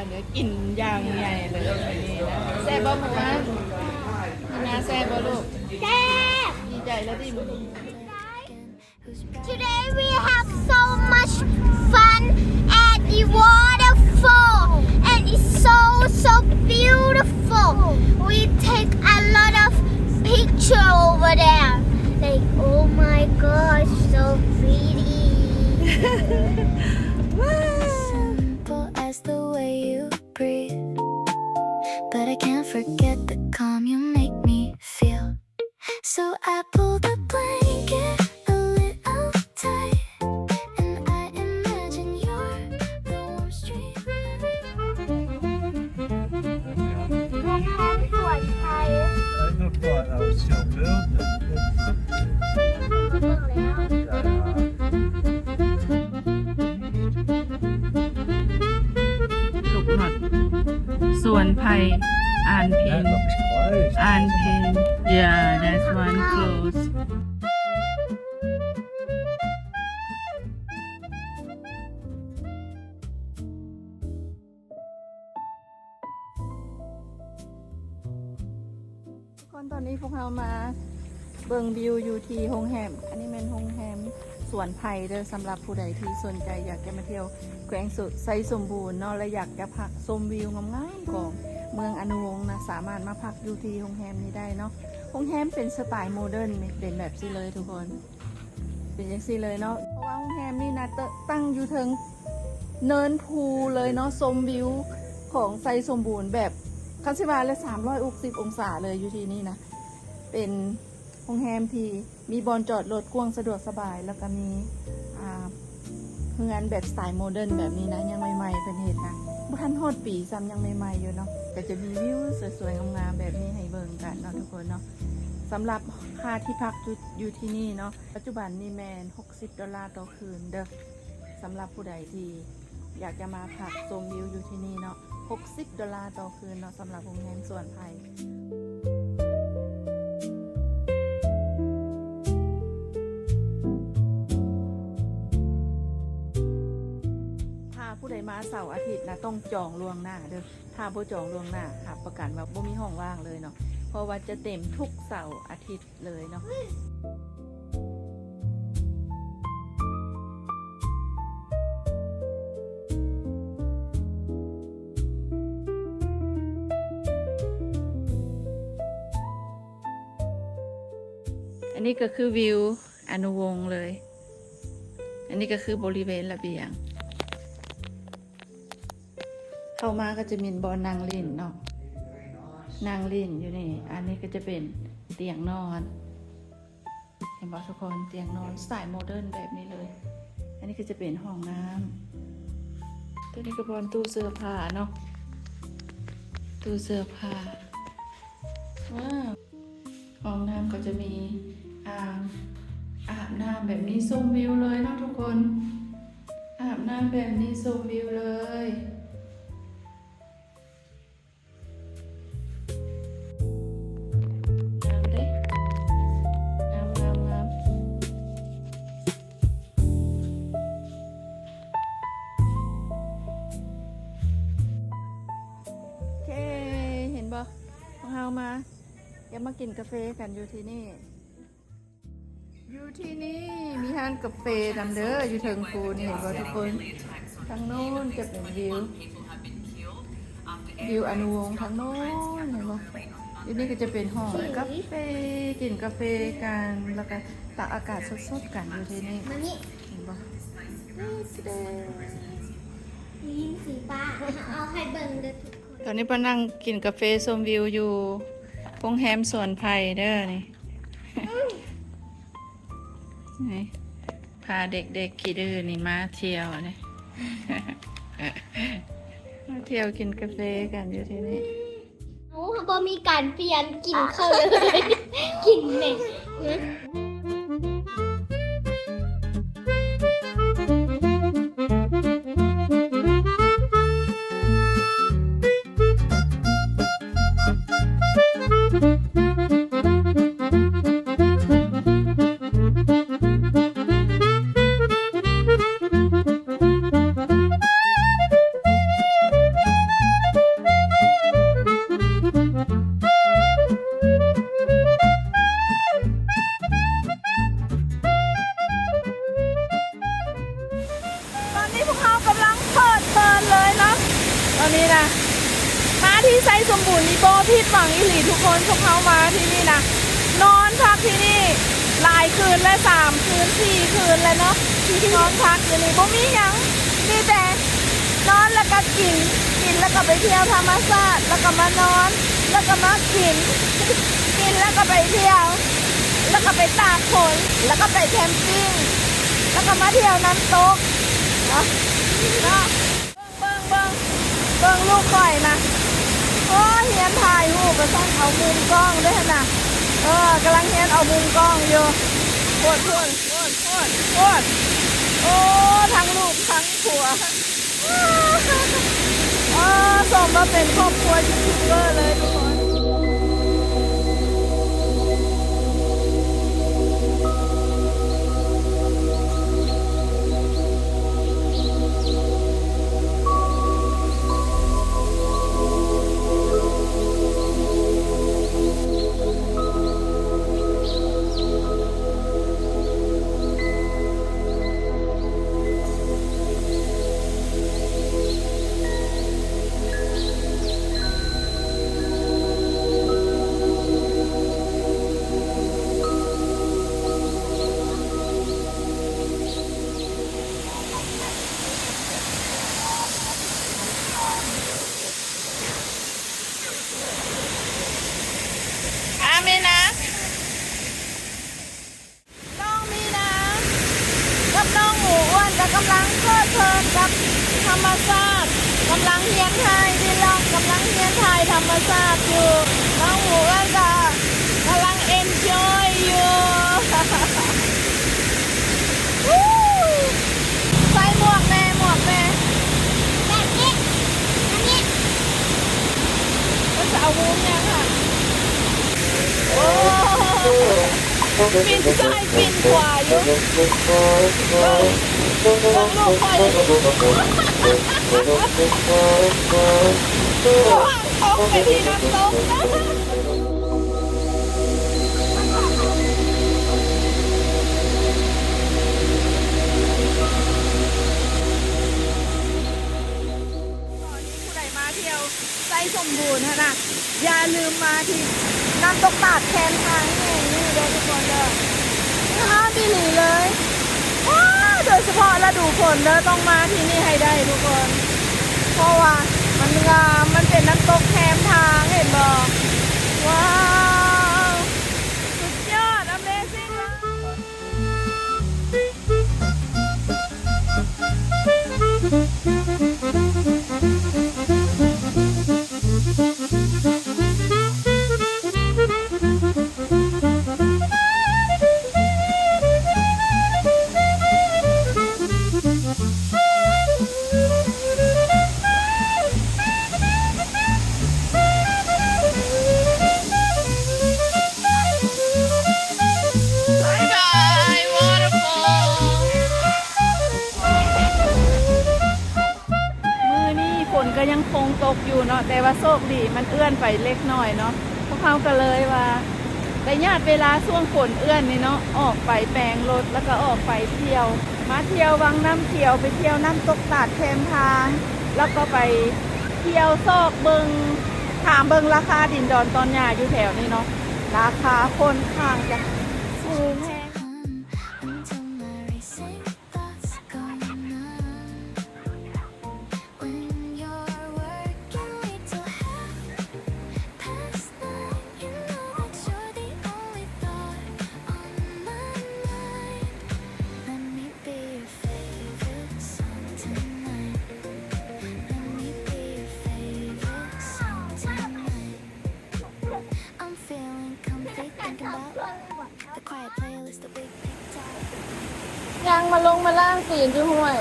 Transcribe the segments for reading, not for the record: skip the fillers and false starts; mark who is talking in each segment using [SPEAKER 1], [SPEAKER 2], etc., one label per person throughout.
[SPEAKER 1] เดี๋ยวกินย่างใหญ่เลยนี่นะแซ่บบ่หมูนะนี่นะแซ่บบ่ลูก
[SPEAKER 2] Dad!
[SPEAKER 1] ดีใจแล้วดิ
[SPEAKER 2] Today we have so much fun at the waterfall and it's so beautiful. We take a lot of picture over there. Like oh my gosh, so pretty.
[SPEAKER 3] Simple as the way you breathe, but I can't forget the calm you make me feel. So I pull the blanket a little tight, and I imagine you're the warm stream.
[SPEAKER 4] It looked like they were still building.
[SPEAKER 1] ลูกหนอดสวนไผ่อ่านเพล
[SPEAKER 4] That
[SPEAKER 1] ง
[SPEAKER 4] looks closed.
[SPEAKER 1] อ่านเพลง yeah that's one close คนตอนนี้พวกเรามาเบิ่งวิวอยู่ที่โฮงแฮมอันนี้เป็นโฮงแฮมสวนไผ่เด้อสำหรับผู้ใดที่สนใจอยากจะมาเที่ยวแขวงสุดไซสมบูรณ์เนาะและอยากจะพักชมวิวงามๆของเมืองอนุวงศ์นะสามารถมาพักอยู่ที่โฮงแฮมนี้ได้เนาะโฮงแฮมเป็นสไตล์โมเดิร์นเป็นแบบนี้เลยทุกคนเป็นอย่างนี้เลยเนาะเพราะว่าโฮงแฮมนี่นะตั้งอยู่เทิงเนินภูเลยเนาะชมวิวของไซสมบูรณ์แบบคันสิบาและ360องศาเลยอยู่ที่นี่นะเป็นโรงแรมที่มีบอนจอดรถกว้างสะดวกสบายแล้วก็มีเฮือนแบบสไตล์โมเดิร์นแบบนี้นะยังใหม่ๆเป็นเห็นนะบุทันฮอดปีซ้ำยังใหม่ๆอยู่เนาะแต่จะมีวิวสวยๆงามๆแบบนี้ให้เบิ่งกันเนาะทุกคนเนาะสำหรับค่าที่พักอยู่ที่นี่เนาะปัจจุบันนี่แมน$60ต่อคืนเด้อสำหรับผู้ใดที่อยากจะมาพักชมวิวอยู่ที่นี่เนาะ$60ต่อคืนเนาะสำหรับโรงแรมสวนไผ่ผู้ใดมาเสาร์อาทิตย์นะต้องจองล่วงหน้าเด้อถ้าบ่จองล่วงหน้าค่ะประกันว่าบ่มีห้องว่างเลยเนาะเพราะว่าจะเต็มทุกเสาร์อาทิตย์เลยเนาะอันนี้ก็คือวิวอนุวงศ์เลยอันนี้ก็คือบริเวณระเบียงเข้ามาก็จะมีบอลนางลินเนาะนางลินอยู่นี่อันนี้ก็จะเป็นเตียงนอนเห็นบอกทุกคนเตียงนอนสไตล์โมเดิร์นแบบนี้เลยอันนี้ก็จะเป็นห้องน้ำตัวนี้ก็บอลตู้เสื้อผ้าเนาะตู้เสื้อผ้าว้าวห้องน้ำก็จะมีอาบน้ำแบบนี้ชมวิวเลยเนาะทุกคนอาบน้ำแบบนี้ชมวิวเลยของเรามาเดี๋ยวมากินกาแฟกันอยู่ที่นี่มีร้านกาแฟนำเด้ออยู่เทิงภูนี่เห็นบ่ทุกคนทางโน้นจะเป็นวิวอนุวงศ์ทางโน้นเห็นบ่ที่นี่ก็จะเป็นห้องกาแฟกินกาแฟกันแล้วก็ตากอากาศสดๆกันอยู่ที่นี่เห็นบ่
[SPEAKER 2] ยิ้มสีฟ้าเอาให้เบิ่งเด้อทุกคน
[SPEAKER 1] ตอนนี้ป้านั่งกินกาแฟชมวิวอยู่โรงแรมสวนไผ่เด้อนี่ นี่พาเด็กๆขี่ดื้อนี่มาเที่ยวนี่ มาเที่ยวกินกาแฟกันอยู่ที่นี่
[SPEAKER 2] โอ้บ่มีการเปลี่ยนกินเข้าเลย กินเนี่ย
[SPEAKER 1] นี้นะมาที่ไซสมบูรณ์นี่โบผิดหวังอีหลีทุกคนพวกเขามาที่นี่นะนอนพักที่นี่หลายคืนและ3 คืน 4 คืนเลยเนาะนอนพักอยู่นี่บ่มีหยังมีแต่นอนแล้วก็กินแล้วก็ไปเที่ยวธรรมชาติแล้วก็มานอนแล้วก็มากินแล้วก็ไปเที่ยวแล้วก็ไปตากฝนแล้วก็ไปแคมปิ้งแล้วก็มาเที่ยวน้ำตกเนาะเบิ่งลูกก่อยนะโอ้เฮียนถ่ายรูปไปต้องเอามุมกล้องด้วยนะกำลังเฮียนเอามุมกล้องอยู่โคตรโอ้ทั้งลูกทั้งผัวสมมาเป็นครอบครัวยูทูบเบอร์เลยทุกคนกำลังเพลิดเพลินกับธรรมชาติกำลังเฮียนไทยที่เรากำลังเฮียนไทยธรรมชาติอยู่น้องหมูก็จะกำลังเอนจอยอยู่ใส่หมวกแม่แบบนี้ก็จะเอามุ้งเนี่ยค่ะโอ้ปินซ้ายปินขวาอยู่ลูกคอยเขาไปที่น้ำตกนะผู้ใดมาเที่ยวไซสมบูรณ์นะอย่าลืมมาที่น้ำตกตาดแคนทางนี่เด้อทุกคนเด้อห้ามดีหลีเลยโดยเฉพาะฤดูฝนเด้อต้องมาที่นี่ให้ได้ทุกคนเพราะว่ามันงามมันเป็นน้ำตกแคมทางเห็นบ่ว้าวสุดยอด Amazing เลยก็ยังคงตกอยู่เนาะแต่ว่าโชคดีมันเอื้อนไปเล็กน้อยเนาะพวกเขาก็เลยว่าแต่ญาติเวลาช่วงฝนเอื้อนนี่เนาะออกไปแปลงรถแล้วก็ออกไปเที่ยวมาเที่ยววังน้ำเขียวไปเที่ยวน้ำตกตาดแคมทางแล้วก็ไปเที่ยวซอกเบิงถามเบิงราคาดินดอนตอนหญ้าอยู่แถวนี้เนาะราคาค่อนข้างจะสูงแฮง
[SPEAKER 3] until my racing thoughts go numb. When you're working late till 9:30, you know that you're the only thought on my mind. Let me be your favorite song tonight. Let me be your favorite song tonight. I'm feeling comfy thinking about the quiet playlist that we picked out.
[SPEAKER 1] ยังมาลงมาล่างตีนอยู่ห้วย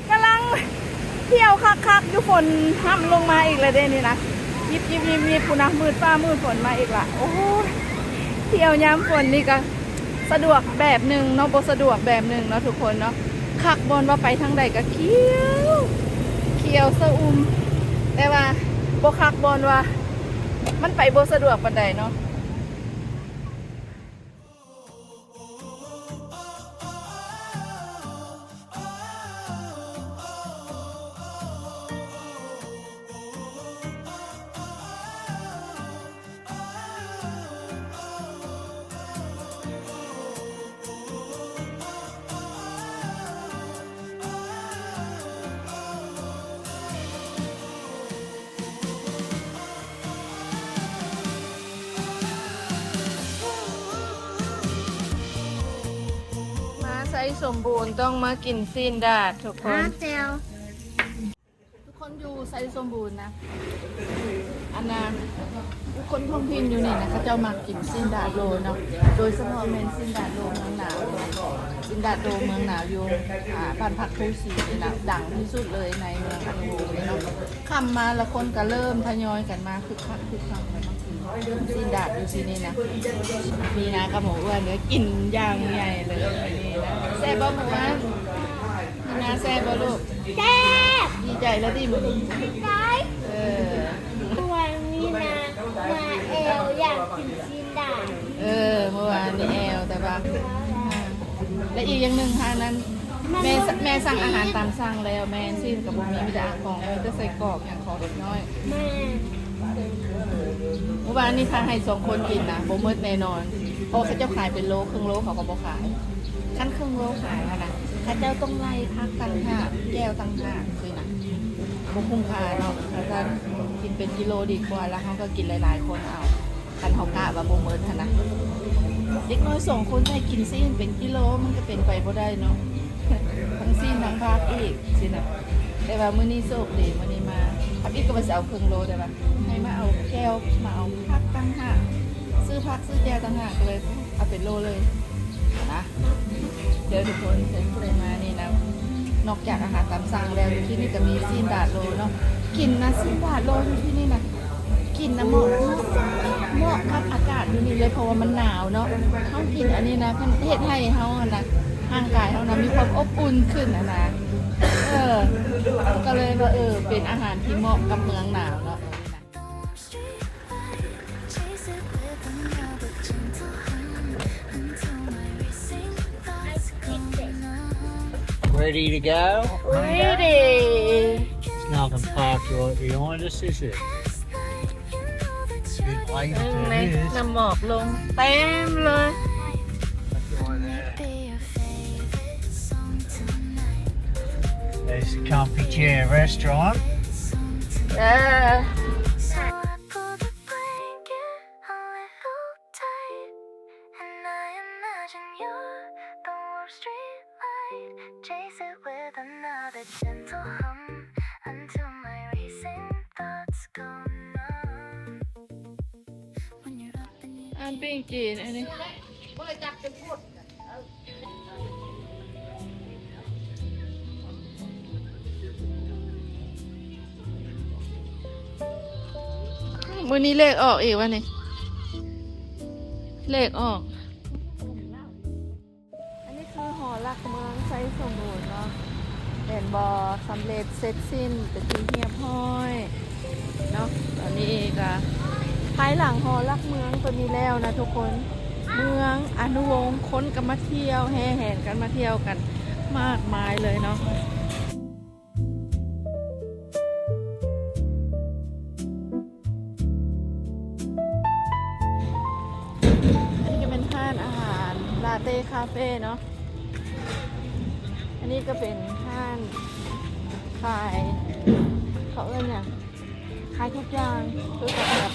[SPEAKER 1] กำลังเที่ยวคักๆอยู่ฝนห้ำลงมาอีกเลยเด้นี่นะยิบกูนะมืดฟ้ามืดฝนมาอีกละโอ้ยเที่ยวยามฝนนี่ก็สะดวกแบบหนึ่งเนาะบ่สะดวกแบบหนึ่งเนาะทุกคนเนาะคักบนว่าไปทางใดก็เขียวสะอุ่มแต่ว่า บ่คักบอนว่ามันไปบ่สะดวกปานใดเนาะไซส์สมบูรณ์ต้องมากินซีนดาดทุกคน
[SPEAKER 2] เจล
[SPEAKER 1] ทุกคนอยู่ไซส์สมบูรณ์นะอันนั้นทุกคนท้องถิ่นอยู่นี่นะเขาเจ้ามากินซีนดาดโลเนาะโดยเฉพาะเมนซีนดาดโลเมืองหนาวซีนดาดโลเมืองหนาวอยู่บ้านพักทูสีนี่นะดังที่สุดเลยในเมืองอันโวเลยเนาะคำมาแล้วคนก็เริ่มทยอยกันมาคึกคักกันมากินซีนดาดอยู่ที่นี่นะมีนะกระหมูอ้วนเนื้อกินอย่างใหญ่เลยนี่นะแซ่บบ่หมูอ้วนนี่นะแซ่บบ่ลูก
[SPEAKER 2] แซ่บ
[SPEAKER 1] ดีใจแล้วดิมึง
[SPEAKER 2] ได้
[SPEAKER 1] เออ
[SPEAKER 2] วันนี้นะมาเอลอยากกินซีนดา
[SPEAKER 1] เมื่อวานนี้แอลแต่ว่าและอีกอย่างหนึ่งค่ะนั้นแม่สั่งอาหารตามสั่งแล้วแม่ซิมกับบุมีมีแต่ของมีแต่ใส่กรอกอย่างของเด็กน้อย
[SPEAKER 2] แม่
[SPEAKER 1] เมื่อวานนี้ค่ะให้2 คนกินนะโบมืดแน่นอนเพราะเขาเจ้าขายเป็นโลครึ่งโลเขาก็บอกขายขั้นครึ่งโลขายนะเขาเจ้าต้องไล่พักตั้งห้าแก้วตั้งห้าคือนะโบคุ้มค่าเนาะแล้วก็กินเป็นกิโลดีกว่าแล้วเขาก็กินหลายๆคนเอาคันเขากะว่าโบมืดนะเด็กน้อย2 คนให้กินซีนเป็นกิโลมันก็เป็นไปบ่ได้เนาะทั้งซีนทั้งพักอีกสินะแต่ว่ามื้อนี้โชคดีมื้อนี้มาพักอีกก็มาเอาครึ่งโลได้ปะให้มาเอาแก้วมาเอาพักตั้งห้าซื้อพักซื้อแก้วตั้งห้าก็เลยเอาเป็นโลเลยนะเดี๋ยวทุกคนเชิญผู้ใดมานี่นะนอกจากอาหารตามสั่งแล้วอยู่ที่นี่ก็มีซีนดาดโลเนาะกินนะซีนดาดโลอยู่ที่นี่นะกินนะเหมาะกับอากาศอยู่นี่เลยเพราะว่ามันหนาวเนาะเขากินอันนี้นะเฮ็ดให้เขาอะนะร่างกายเขานะมีความอบอุ่นขึ้นนะก็เลยว่าเป็นอาหารที่เหมาะกับเมืองหนาวเนาะ
[SPEAKER 3] Chase it with another gentle hum until my racing thoughts come numb.
[SPEAKER 4] Ready to go?
[SPEAKER 1] Ready
[SPEAKER 4] It's nothing popular behind us, is it? Good light
[SPEAKER 1] ใน
[SPEAKER 4] it is.
[SPEAKER 1] น้ำหมอกลงเต็มเลย
[SPEAKER 3] Be your favorite song tonight.
[SPEAKER 4] There's the Comfy Chair restaurant.
[SPEAKER 1] เออ
[SPEAKER 3] So I pull the blanket a little tight, and I imagine you're the warm street light. Chase it with another gentle hum until my racing thoughts go numb. When you're up in your
[SPEAKER 1] อันปิ้งจีนอันนี้มื้อนี้เลขออกอีกวะนี่เลขออก อันนี้คือหอลักเมืองไซสมบูรณ์เนาะเป็นบอสำเร็จเสร็จสิ้นเป็นที่เฮียบห้อยเนาะตอนนี้ก็ภายหลังหอลักเมืองตัวนี้แล้วนะทุกคนเมืองอนุวงศ์คนกันมาเที่ยวแห่แห่กันมาเที่ยวกันมากมายเลยเนาะอันนี้ก็เป็นห้านอาหารลาเต้คาเฟ่เนาะอันนี้ก็เป็นห้านขายเขาเอิ้นอย่างขายทุกอย่างคือแบบ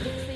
[SPEAKER 1] บิ๊กซี